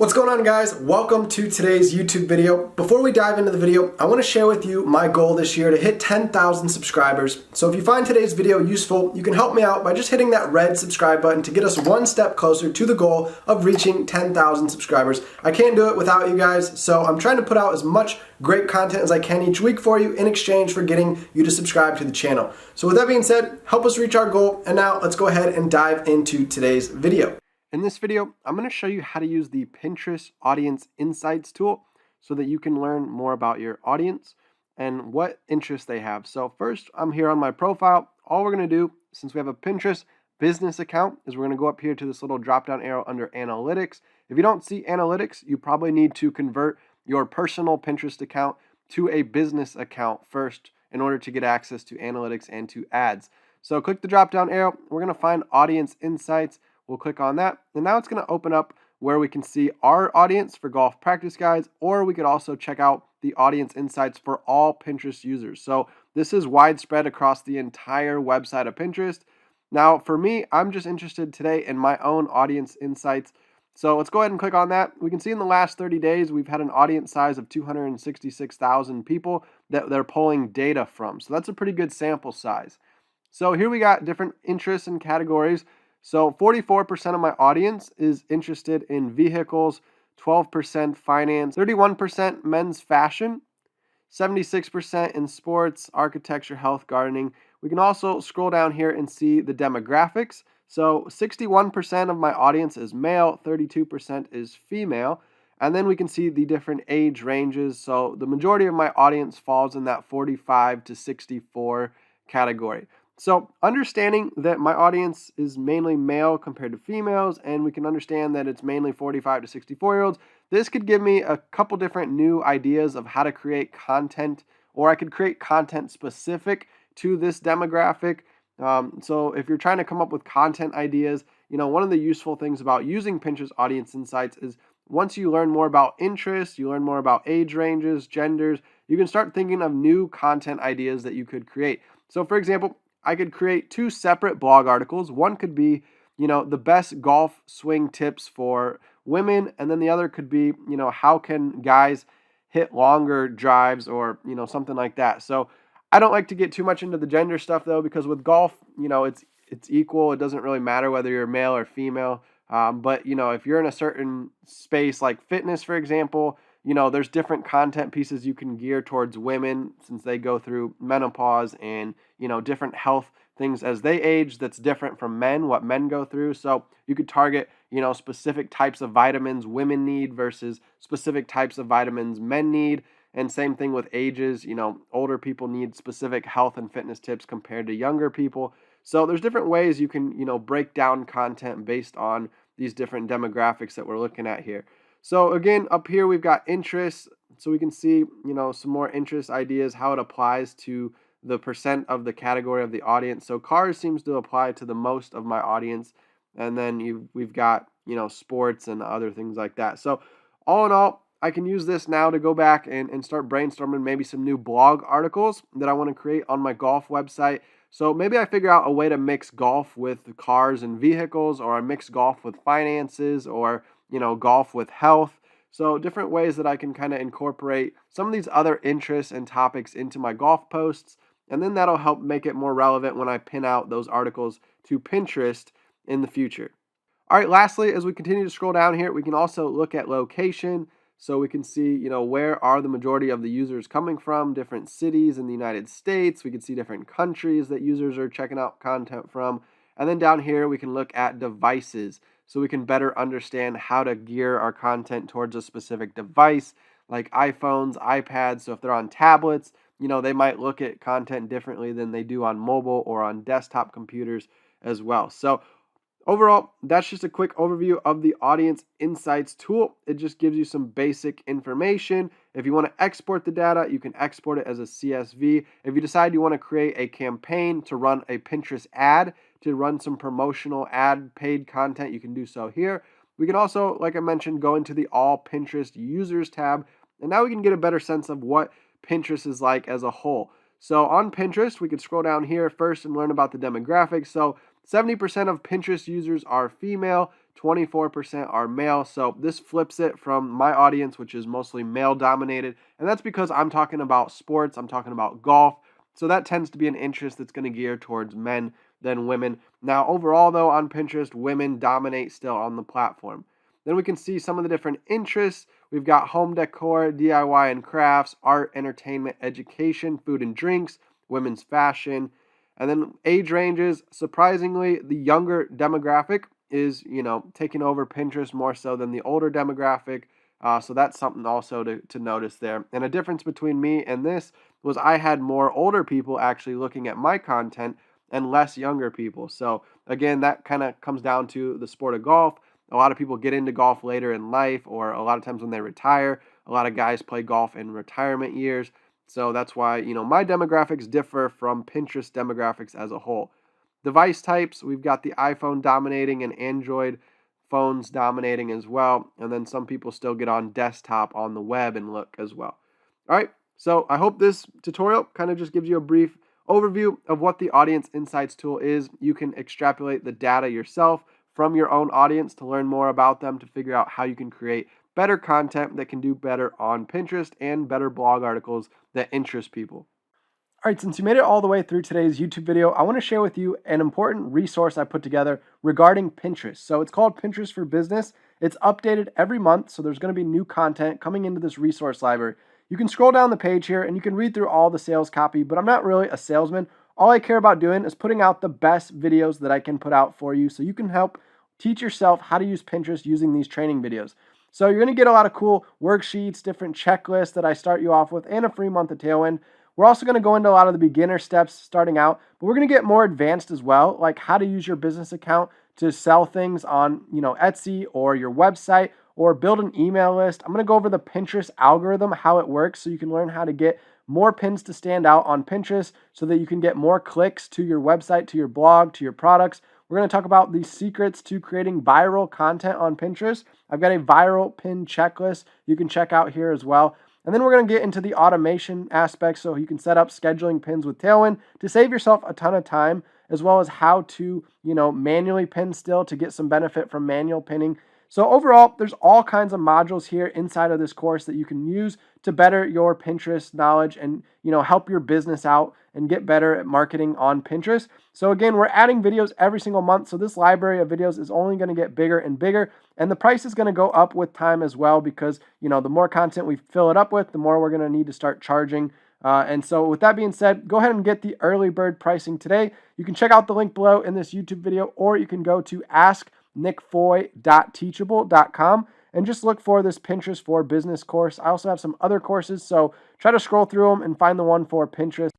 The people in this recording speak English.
What's going on, guys? Welcome to today's YouTube video. Before we dive into the video, I want to share with you my goal this year to hit 10,000 subscribers. So if you find today's video useful, you can help me out by just hitting that red subscribe button to get us one step closer to the goal of reaching 10,000 subscribers. I can't do it without you guys, so I'm trying to put out as much great content as I can each week for you in exchange for getting you to subscribe to the channel. So with that being said, help us reach our goal, and now let's go ahead and dive into today's video. In this video, I'm going to show you how to use the Pinterest Audience Insights tool so that you can learn more about your audience and what interests they have. So first, I'm here on my profile. All we're going to do, since we have a Pinterest business account, is we're going to go up here to this little drop-down arrow under Analytics. If you don't see Analytics, you probably need to convert your personal Pinterest account to a business account first in order to get access to Analytics and to ads. So click the drop-down arrow. We're going to find Audience Insights. We'll click on that, and now it's going to open up where we can see our audience for golf practice guides, or we could also check out the audience insights for all Pinterest users. So this is widespread across the entire website of Pinterest. Now for me, I'm just interested today in my own audience insights. So let's go ahead and click on that. We can see in the last 30 days, we've had an audience size of 266,000 people that they're pulling data from. So that's a pretty good sample size. So here we got different interests and categories. So 44% of my audience is interested in vehicles, 12% finance, 31% men's fashion, 76% in sports, architecture, health, gardening. We can also scroll down here and see the demographics. So 61% of my audience is male, 32% is female, and then we can see the different age ranges. So the majority of my audience falls in that 45 to 64 category. So understanding that my audience is mainly male compared to females, and we can understand that it's mainly 45 to 64-year-olds, this could give me a couple different new ideas of how to create content, or I could create content specific to this demographic. So if you're trying to come up with content ideas, one of the useful things about using Pinterest Audience Insights is once you learn more about interests, you learn more about age ranges, genders, you can start thinking of new content ideas that you could create. So for example, I could create two separate blog articles. One could be, the best golf swing tips for women, and then the other could be, how can guys hit longer drives, or, something like that. So I don't like to get too much into the gender stuff though, because with golf, it's equal. It doesn't really matter whether you're male or female. But if you're in a certain space like fitness, for example, there's different content pieces you can gear towards women since they go through menopause and, different health things as they age that's different from men, what men go through. So you could target, specific types of vitamins women need versus specific types of vitamins men need. And same thing with ages, older people need specific health and fitness tips compared to younger people. So there's different ways you can, break down content based on these different demographics that we're looking at here. So again, up here we've got interests, so we can see, some more interest ideas, how it applies to the percent of the category of the audience. So cars seems to apply to the most of my audience, and then we've got, sports and other things like that. So all in all, I can use this now to go back and start brainstorming maybe some new blog articles that I want to create on my golf website. So maybe I figure out a way to mix golf with cars and vehicles, or I mix golf with finances, or golf with health. So different ways that I can kind of incorporate some of these other interests and topics into my golf posts. And then that'll help make it more relevant when I pin out those articles to Pinterest in the future. All right, lastly, as we continue to scroll down here, we can also look at location. So we can see, where are the majority of the users coming from, different cities in the United States. We can see different countries that users are checking out content from. And then down here, we can look at devices, so we can better understand how to gear our content towards a specific device, like iPhones, iPads. So if they're on tablets, they might look at content differently than they do on mobile or on desktop computers as well. So overall, that's just a quick overview of the Audience Insights tool. It just gives you some basic information. If you want to export the data, you can export it as a CSV. If you decide you want to create a campaign to run a Pinterest ad, to run some promotional ad paid content, you can do so here. We can also, like I mentioned, go into the All Pinterest Users tab, and now we can get a better sense of what Pinterest is like as a whole. So on Pinterest, we could scroll down here first and learn about the demographics. So 70% of Pinterest users are female, 24% are male. So this flips it from my audience, which is mostly male dominated. And that's because I'm talking about sports, I'm talking about golf. So that tends to be an interest that's going to gear towards men than women. Now, overall, though, on Pinterest, women dominate still on the platform. Then we can see some of the different interests. We've got home decor, DIY and crafts, art, entertainment, education, food and drinks, women's fashion, and then age ranges. Surprisingly, the younger demographic is, taking over Pinterest more so than the older demographic. So that's something also to notice there. And a difference between me and this was I had more older people actually looking at my content and less younger people. So again, that kind of comes down to the sport of golf. A lot of people get into golf later in life, or a lot of times when they retire. A lot of guys play golf in retirement years. So that's why, my demographics differ from Pinterest demographics as a whole. Device types, we've got the iPhone dominating and Android phones dominating as well. And then some people still get on desktop on the web and look as well. All right, so I hope this tutorial kind of just gives you a brief overview of what the Audience Insights tool is. You can extrapolate the data yourself from your own audience to learn more about them, to figure out how you can create better content that can do better on Pinterest and better blog articles that interest people. All right, since you made it all the way through today's YouTube video, I want to share with you an important resource I put together regarding Pinterest. So it's called Pinterest for Business. It's updated every month, so there's going to be new content coming into this resource library. You can scroll down the page here and you can read through all the sales copy, but I'm not really a salesman. All I care about doing is putting out the best videos that I can put out for you so you can help teach yourself how to use Pinterest using these training videos. So you're going to get a lot of cool worksheets, different checklists that I start you off with, and a free month of Tailwind. We're also going to go into a lot of the beginner steps starting out, but we're going to get more advanced as well, like how to use your business account to sell things on, Etsy or your website, or build an email list. I'm going to go over the Pinterest algorithm, how it works, so you can learn how to get more pins to stand out on Pinterest so that you can get more clicks to your website, to your blog, to your products. We're going to talk about the secrets to creating viral content on Pinterest. I've got a viral pin checklist you can check out here as well. And then we're going to get into the automation aspect so you can set up scheduling pins with Tailwind to save yourself a ton of time, as well as how to, manually pin still to get some benefit from manual pinning. So overall, there's all kinds of modules here inside of this course that you can use to better your Pinterest knowledge and, help your business out and get better at marketing on Pinterest. So again, we're adding videos every single month. So this library of videos is only going to get bigger and bigger. And the price is going to go up with time as well because, the more content we fill it up with, the more we're going to need to start charging. And so with that being said, go ahead and get the early bird pricing today. You can check out the link below in this YouTube video, or you can go to asknickfoy.teachable.com and just look for this Pinterest for Business course. I also have some other courses, so try to scroll through them and find the one for Pinterest.